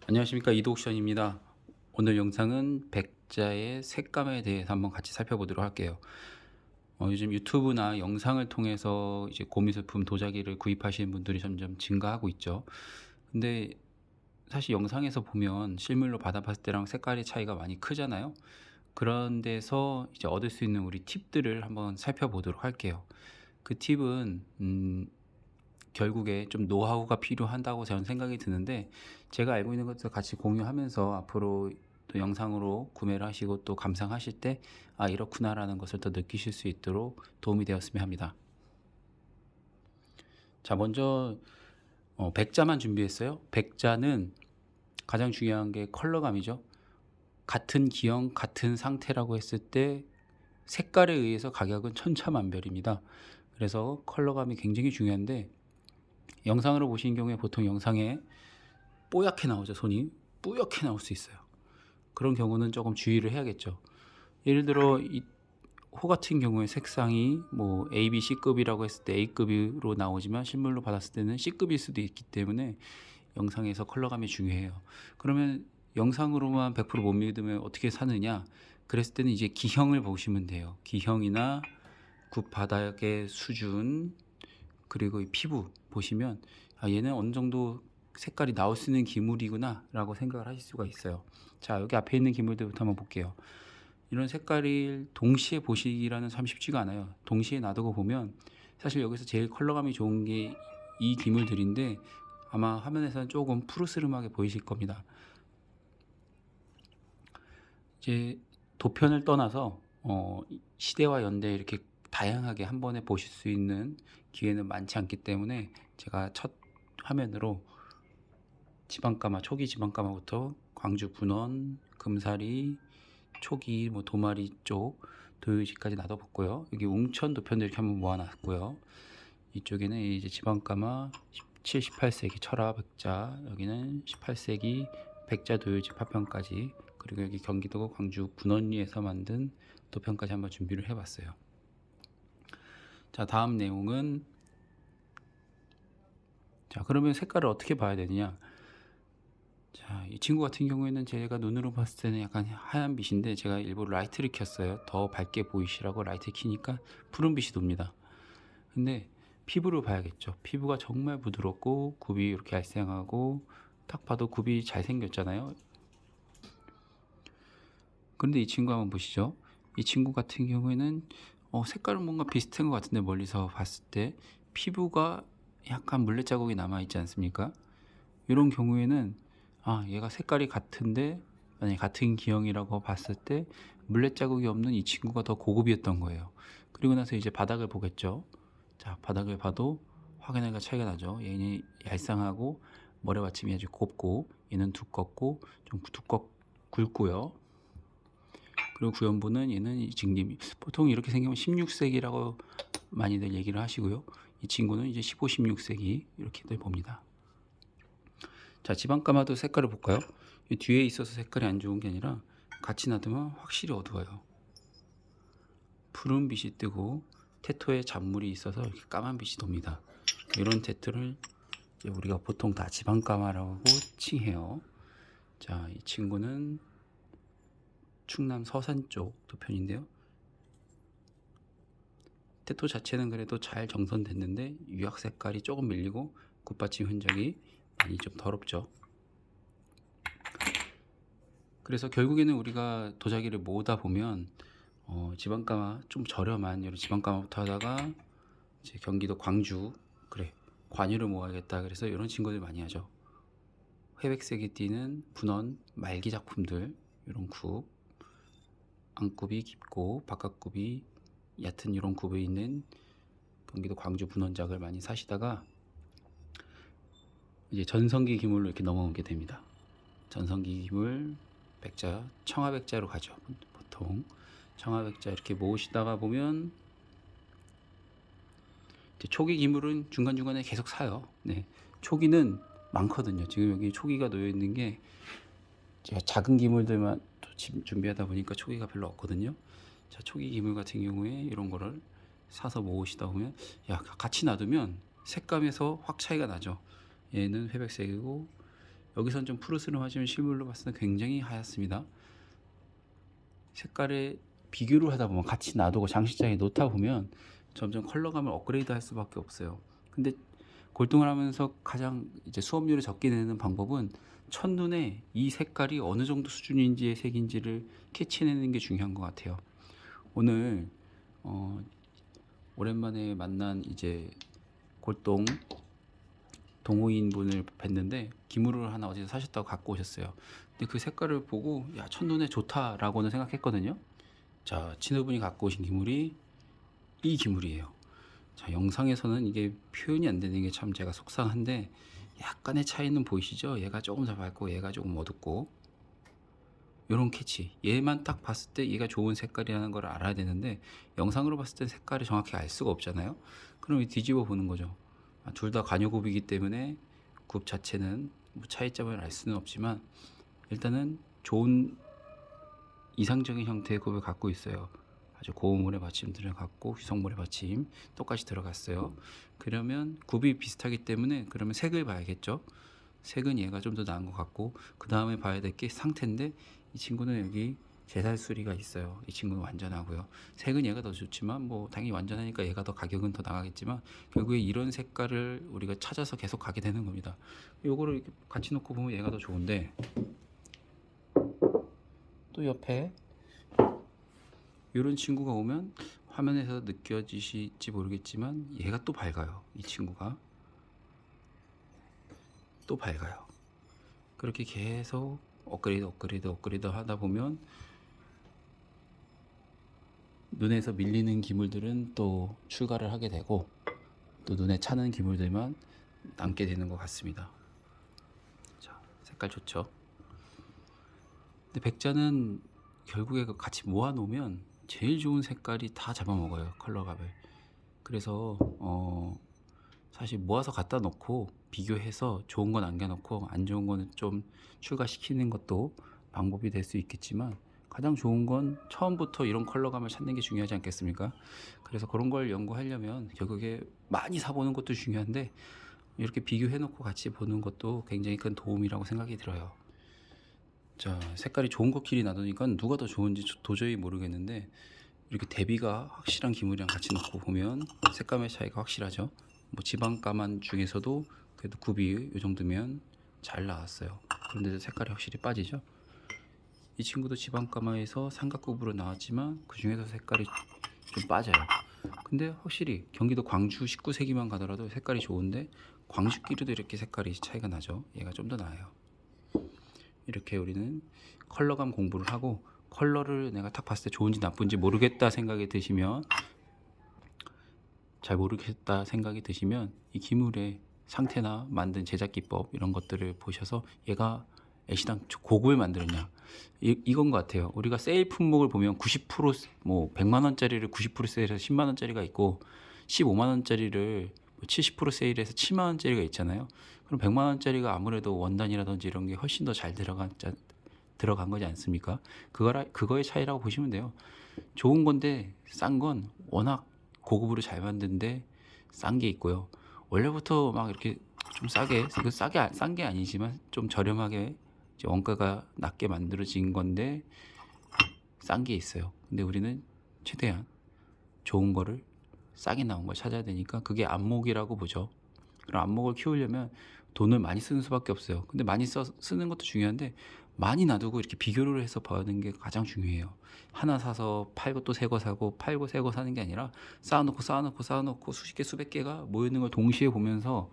안녕하십니까, 이도옥션입니다. 오늘 영상은 백자의 색감에 대해서 한번 같이 살펴보도록 할게요. 요즘 유튜브나 영상을 통해서 이제 고미술품 도자기를 구입하시는 분들이 점점 증가하고 있죠. 근데 사실 영상에서 보면 실물로 받아봤을 때랑 색깔의 차이가 많이 크잖아요. 그런 데서 이제 얻을 수 있는 우리 팁들을 한번 살펴보도록 할게요. 그 팁은 결국에 좀 노하우가 필요하다고 저는 생각이 드는데, 제가 알고 있는 것들 같이 공유하면서 앞으로 또 영상으로 구매를 하시고 또 감상하실 때 이렇구나라는 것을 더 느끼실 수 있도록 도움이 되었으면 합니다. 자, 먼저 백자만 준비했어요. 백자는 가장 중요한 게 컬러감이죠. 같은 기형 같은 상태라고 했을 때 색깔에 의해서 가격은 천차만별입니다. 그래서 컬러감이 굉장히 중요한데, 영상으로 보신 경우에 보통 영상에 뽀얗게 나오죠. 손이 뿌옇게 나올 수 있어요. 그런 경우는 조금 주의를 해야겠죠. 예를 들어 이 호 같은 경우에 색상이 뭐 A, B, C급이라고 했을 때 A급으로 나오지만 실물로 받았을 때는 C급일 수도 있기 때문에 영상에서 컬러감이 중요해요. 그러면 영상으로만 100%못 믿으면 어떻게 사느냐? 그랬을 때는 이제 기형을 보시면 돼요. 기형이나 굽 바닥의 수준, 그리고 이 피부 보시면 얘는 어느 정도 색깔이 나올 수 있는 기물이구나 라고 생각을 하실 수가 있어요. 자, 여기 앞에 있는 기물들부터 한번 볼게요. 이런 색깔을 동시에 보시기라는 참 쉽지가 않아요. 동시에 놔두고 보면 사실 여기서 제일 컬러감이 좋은 게 이 기물들인데, 아마 화면에서는 조금 푸르스름하게 보이실 겁니다. 이제 도편을 떠나서 시대와 연대 이렇게 다양하게 한 번에 보실 수 있는 기회는 많지 않기 때문에 제가 첫 화면으로 지방가마, 초기 지방가마부터 광주 분원, 금사리, 초기 뭐 도마리 쪽 도요지까지 놔둬봤고요. 여기 웅천 도편들 이렇게 한번 모아놨고요. 이쪽에는 이제 지방가마 17, 18세기 철화 백자, 여기는 18세기 백자 도요지 파편까지, 그리고 여기 경기도 광주 분원리에서 만든 도편까지 한번 준비를 해봤어요. 자, 다음 내용은, 자, 그러면 색깔을 어떻게 봐야 되느냐? 자, 이 친구 같은 경우에는 제가 눈으로 봤을 때는 약간 하얀 빛인데, 제가 일부러 라이트를 켰어요. 더 밝게 보이시라고 라이트 키니까 푸른 빛이 돕니다. 근데 피부를 봐야겠죠. 피부가 정말 부드럽고 굽이 이렇게 얄쌍하고 딱 봐도 굽이 잘 생겼잖아요. 그런데 이 친구 한번 보시죠. 이 친구 같은 경우에는 색깔은 뭔가 비슷한 것 같은데, 멀리서 봤을 때 피부가 약간 물레 자국이 남아 있지 않습니까? 이런 경우에는 얘가 색깔이 같은데, 만약에 같은 기형이라고 봤을 때 물레 자국이 없는 이 친구가 더 고급이었던 거예요. 그리고 나서 이제 바닥을 보겠죠. 자, 바닥을 봐도 확연하게 차이가 나죠. 얘는 얄쌍하고 모래받침이 아주 곱고, 얘는 두껍고 좀 굵고요. 그리고 구연부는 얘는 증림이 보통 이렇게 생기면 16세기라고 많이들 얘기를 하시고요. 이 친구는 이제 15, 16세기 이렇게들 봅니다. 자, 지방까마도 색깔을 볼까요? 뒤에 있어서 색깔이 안 좋은 게 아니라 같이 놔두면 확실히 어두워요. 푸른 빛이 뜨고 테토에 잔물이 있어서 이렇게 까만 빛이 돕니다. 이런 테토를 우리가 보통 다 지방까마라고 칭해요. 자, 이 친구는 충남 서산 쪽 도편인데요. 테토 자체는 그래도 잘 정선됐는데 유약 색깔이 조금 밀리고 굿받침 흔적이 많이 좀 더럽죠. 그래서 결국에는 우리가 도자기를 모으다 보면 지방가마 좀 저렴한 이런 지방가마부터 하다가 이제 경기도 광주, 그래, 관유를 모아야겠다, 그래서 이런 친구들 많이 하죠. 회백색이 띄는 분원 말기 작품들, 이런 굽, 안굽이 깊고 바깥굽이 얕은 이런 굽에 있는 경기도 광주 분원작을 많이 사시다가 이제 전성기 기물로 이렇게 넘어오게 됩니다. 전성기 기물 백자, 청아백자로 가죠. 보통 청아백자 이렇게 모으시다가 보면 초기 기물은 중간중간에 계속 사요. 네, 초기는 많거든요. 지금 여기 초기가 놓여 있는 게 제가 작은 기물들만 준비하다 보니까 초기가 별로 없거든요. 자, 초기 기물 같은 경우에 이런 거를 사서 모으시다 보면 같이 놔두면 색감에서 확 차이가 나죠. 얘는 회백색이고 여기선 좀 푸르스름하지만 실물로 봤을 때 굉장히 하얗습니다. 색깔에 비교를 하다 보면 같이 놔두고 장식장에 놓다 보면 점점 컬러감을 업그레이드 할 수밖에 없어요. 근데 골동을 하면서 가장 이제 수업료를 적게 내는 방법은 첫눈에 이 색깔이 어느 정도 수준인지의 색인지를 캐치해내는 게 중요한 것 같아요. 오늘 오랜만에 만난 이제 골동 동호인 분을 뵀는데 기물을 하나 어디서 사셨다고 갖고 오셨어요. 근데 그 색깔을 보고 야, 첫눈에 좋다라고는 생각했거든요. 자, 친구분이 갖고 오신 기물이 이 기물이에요. 자, 영상에서는 이게 표현이 안 되는 게 참 제가 속상한데 약간의 차이는 보이시죠? 얘가 조금 더 밝고 얘가 조금 어둡고 요런 캐치. 얘만 딱 봤을 때 얘가 좋은 색깔이라는 걸 알아야 되는데 영상으로 봤을 때 색깔을 정확히 알 수가 없잖아요. 그럼 뒤집어 보는 거죠. 둘 다 관여굽이기 때문에 굽 자체는 뭐 차이점을 알 수는 없지만 일단은 좋은 이상적인 형태의 굽을 갖고 있어요. 아주 고음물의 받침들을 갖고 휘성물의 받침 똑같이 들어갔어요. 그러면 굽이 비슷하기 때문에 그러면 색을 봐야겠죠. 색은 얘가 좀 더 나은 것 같고 그 다음에 봐야 될 게 상태인데 이 친구는 여기 제살수리가 있어요. 이 친구는 완전하고요. 색은 얘가 더 좋지만 뭐 당연히 완전하니까 얘가 더 가격은 더 나가겠지만 결국에 이런 색깔을 우리가 찾아서 계속 가게 되는 겁니다. 요거를 이렇게 같이 놓고 보면 얘가 더 좋은데 또 옆에 이런 친구가 오면 화면에서 느껴지실지 모르겠지만 얘가 또 밝아요. 이 친구가 또 밝아요. 그렇게 계속 업그레이드 하다 보면 눈에서 밀리는 기물들은 또 출가를 하게 되고 또 눈에 차는 기물들만 남게 되는 것 같습니다. 자, 색깔 좋죠. 근데 백자는 결국에 같이 모아 놓으면 제일 좋은 색깔이 다 잡아먹어요. 컬러감을. 그래서 사실 모아서 갖다 놓고 비교해서 좋은 건 남겨놓고 안 좋은 거는 좀 추가시키는 것도 방법이 될 수 있겠지만 가장 좋은 건 처음부터 이런 컬러감을 찾는 게 중요하지 않겠습니까? 그래서 그런 걸 연구하려면 결국에 많이 사보는 것도 중요한데 이렇게 비교해 놓고 같이 보는 것도 굉장히 큰 도움이라고 생각이 들어요. 자, 색깔이 좋은 것끼리 놔두니까 누가 더 좋은지 도저히 모르겠는데 이렇게 대비가 확실한 기물이랑 같이 놓고 보면 색감의 차이가 확실하죠. 뭐 지방가만 중에서도 그래도 굽이 이 정도면 잘 나왔어요. 그런데도 색깔이 확실히 빠지죠. 이 친구도 지방가마에서 삼각굽으로 나왔지만 그 중에서 색깔이 좀 빠져요. 근데 확실히 경기도 광주 19세기만 가더라도 색깔이 좋은데 광주끼리도 이렇게 색깔이 차이가 나죠. 얘가 좀 더 나아요. 이렇게 우리는 컬러감 공부를 하고 컬러를 내가 딱 봤을 때 좋은지 나쁜지 모르겠다 생각이 드시면 이 기물의 상태나 만든 제작 기법 이런 것들을 보셔서 얘가 애시당 고급을 만들었냐 이건 것 같아요. 우리가 세일 품목을 보면 90%뭐 100만원짜리를 90% 세일해서 10만원짜리가 있고 15만원짜리를 70% 세일해서 7만원짜리가 있잖아요. 그럼 100만원짜리가 아무래도 원단이라든지 이런 게 훨씬 더 잘 들어간 거지 않습니까? 그거의 차이라고 보시면 돼요. 좋은 건데 싼 건 워낙 고급으로 잘 만드는데 싼 게 있고요. 원래부터 막 이렇게 좀 싸게 싼 게 아니지만 좀 저렴하게 이제 원가가 낮게 만들어진 건데 싼 게 있어요. 근데 우리는 최대한 좋은 거를 싸게 나온 걸 찾아야 되니까 그게 안목이라고 보죠. 그럼 안목을 키우려면 돈을 많이 쓰는 수밖에 없어요. 근데 많이 쓰는 것도 중요한데 많이 놔두고 이렇게 비교를 해서 봐는 게 가장 중요해요. 하나 사서 팔고 또 새 거 사고 팔고 새 거 사는 게 아니라 쌓아놓고 수십 개 수백 개가 모여있는 걸 동시에 보면서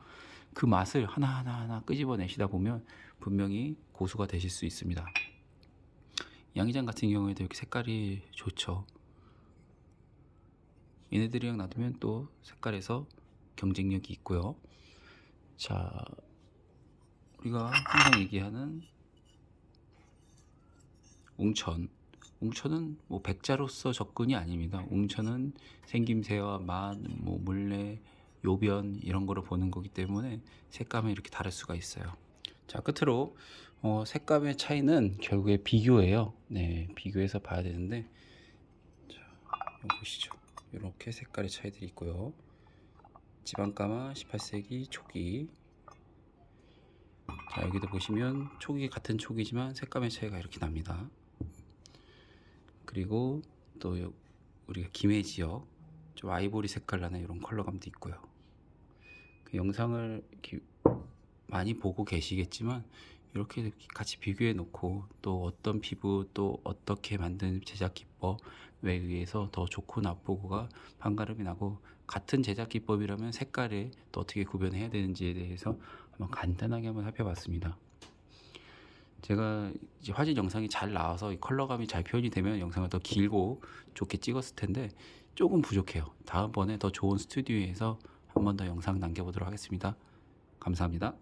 그 맛을 하나하나 끄집어내시다 보면 분명히 고수가 되실 수 있습니다. 양이장 같은 경우에도 이렇게 색깔이 좋죠. 얘네들이랑 놔두면 또 색깔에서 경쟁력이 있고요. 자, 우리가 항상 얘기하는 웅천은 뭐 백자로서 접근이 아닙니다. 웅천은 생김새와 맛, 뭐 물레, 요변 이런 거를 보는 거기 때문에 색감이 이렇게 다를 수가 있어요. 자, 끝으로 색감의 차이는 결국에 비교예요. 네, 비교해서 봐야 되는데 자, 이거 보시죠. 이렇게 색깔의 차이들이 있고요. 지방가마 18세기 초기 자, 여기도 보시면 촉이 같은 촉이지만 색감의 차이가 이렇게 납니다. 그리고 또 우리가 기매 지역 좀 아이보리 색깔 나는 이런 컬러감도 있고요. 그 영상을 이렇게 많이 보고 계시겠지만 이렇게 같이 비교해 놓고 또 어떤 피부 또 어떻게 만든 제작 기법에 의해서 더 좋고 나쁘고가 판가름이 나고, 같은 제작 기법이라면 색깔을 또 어떻게 구별해야 되는지에 대해서 한번 간단하게 한번 살펴봤습니다. 제가 이제 화질 영상이 잘 나와서 이 컬러감이 잘 표현이 되면 영상을 더 길고 좋게 찍었을 텐데 조금 부족해요. 다음번에 더 좋은 스튜디오에서 한 번 더 영상 남겨보도록 하겠습니다. 감사합니다.